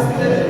Aleluia.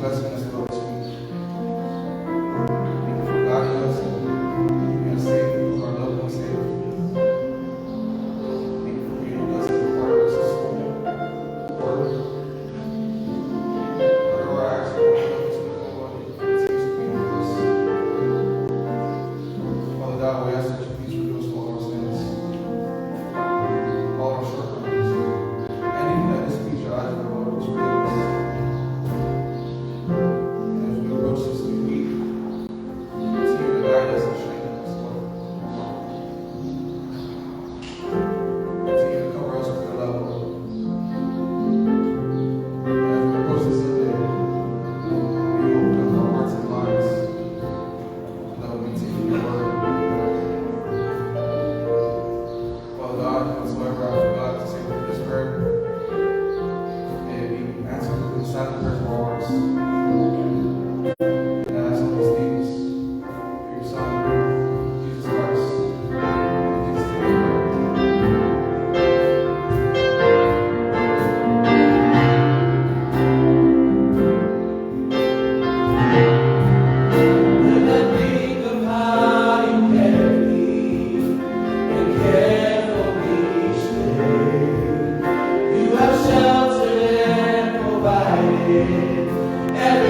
blessing us, Lord, this week. Thank you for guiding us and keeping us safe, keeping our loved ones safe. Thank you for being with us and part of us in school, work. Whatever I ask you, help us with the Lord, continues to be with us. Father God, we ask that you please forgive us for all our sins, all our shortcomings, and even that displease your eyes, Lord, just forgive us. And as we approach this new week, continue to guide us and strengthen us, Lord. Continue to cover us with your love, Lord. And as we approach this new day, may you open up our hearts and minds, and that we may take your word. Father God, whatsoever I forgot to say through this prayer, may it be answered through the silent prayers of our hearts. And I ask all these things through your Son, Jesus Christ. In Jesus' name. When I think of how you kept me and cared for me each day, you have sheltered and provided every